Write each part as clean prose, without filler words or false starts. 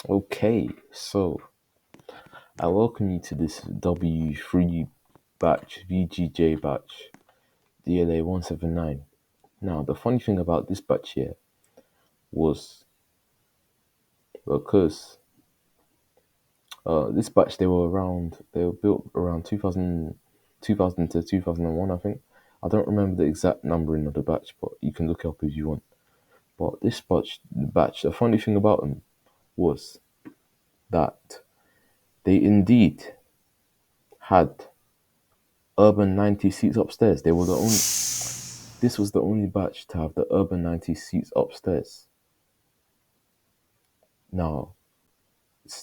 Okay, so I welcome you to this W3 batch, VGJ batch, DLA179. Now, the funny thing about this batch here was because this batch they were built around 2000 to 2001, I think. I don't remember the exact numbering of the batch, but you can look it up if you want. But this batch, the funny thing about them was that they indeed had Urban 90 seats upstairs. This was the only batch to have the Urban 90 seats upstairs. Now,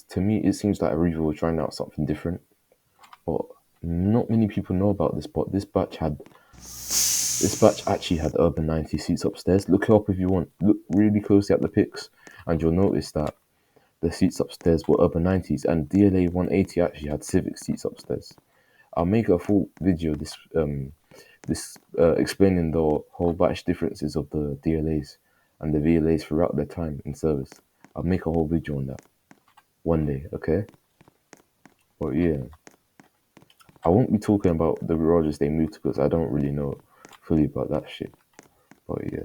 to me, it seems like Aruba were trying out something different, but not many people know about this. But this batch actually had Urban 90 seats upstairs. Look it up if you want. Look really closely at the pics, and you'll notice that the seats upstairs were Urban 90s, and DLA 180 actually had Civic seats upstairs. I'll make a full video explaining the whole batch differences of the DLAs and the VLAs throughout their time in service. I'll make a whole video on that one day, okay? But yeah, I won't be talking about the garages they moved to because I don't really know fully about that shit. But yeah.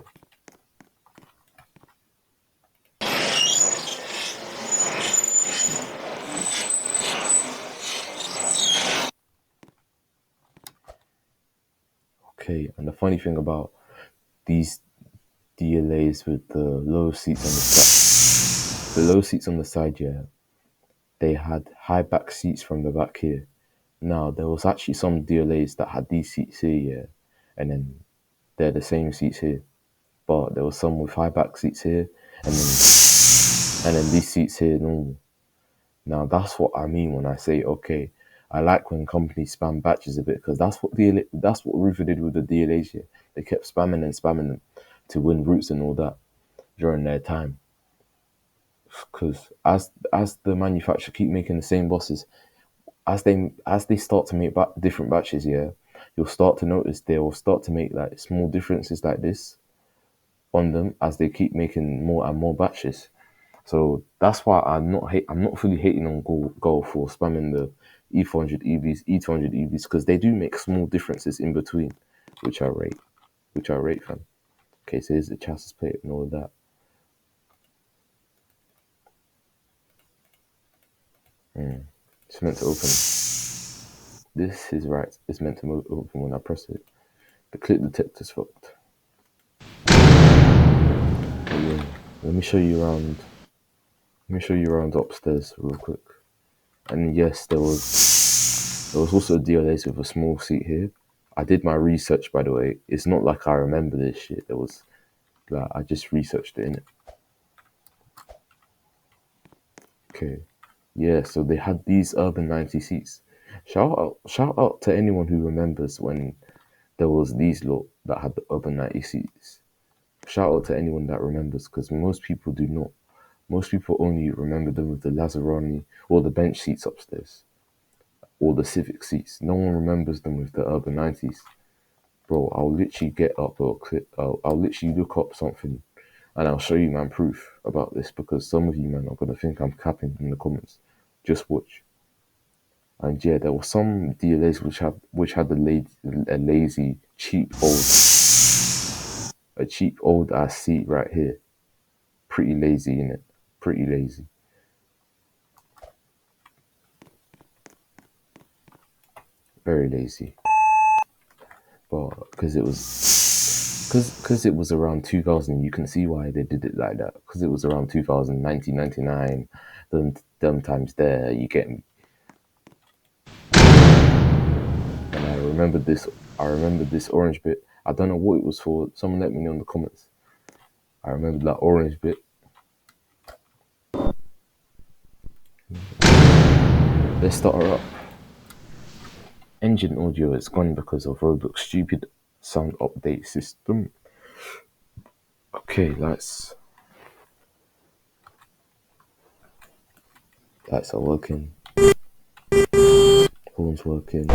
Okay, and the funny thing about these DLAs with the low seats on the side, yeah, they had high back seats from the back here. Now, there was actually some DLAs that had these seats here, yeah, and then they're the same seats here. But there was some with high back seats here, and then these seats here normal. Now, that's what I mean when I say, okay, I like when companies spam batches a bit because that's what Ruther did with the DLAs here. They kept spamming them to win routes and all that during their time. Because as the manufacturer keep making the same buses, as they start to make different batches, yeah, you'll start to notice they will start to make like small differences like this on them as they keep making more and more batches. So that's why I'm not fully hating on Go for spamming the E400 EVs, E200 EVs because they do make small differences in between, which I rate, fam. Okay, so here's the chassis plate and all of that. It's meant to open. This is right. It's meant to open when I press it. The clip detector's fucked. But yeah, let me show you around. Let me show you around upstairs real quick. And yes, there was also a DLS with a small seat here. I did my research, by the way. It's not like I remember this shit. There was like I just researched it in it. Okay, yeah. So they had these Urban 90 seats. Shout out to anyone who remembers when there was these lot that had the Urban 90 seats. Shout out to anyone that remembers because most people do not. Most people only remember them with the Lazzaroni or the bench seats upstairs or the Civic seats. No one remembers them with the Urban 90s. Bro, I'll literally get up a clip. I'll literally look up something and I'll show you, man, proof about this because some of you, man, are going to think I'm capping in the comments. Just watch. And yeah, there were some DLAs which had a lazy, cheap old ass seat right here. Pretty lazy, innit? Pretty lazy. Very lazy. But because it was around 2000, you can see why they did it like that. Because it was around 2000, 1999, them times there, you get me. And I remember this orange bit. I don't know what it was for. Someone let me know in the comments. I remember that orange bit. Let's start her up. Engine audio is gone because of Roblox stupid sound update system. Okay, lights are working. Horns working.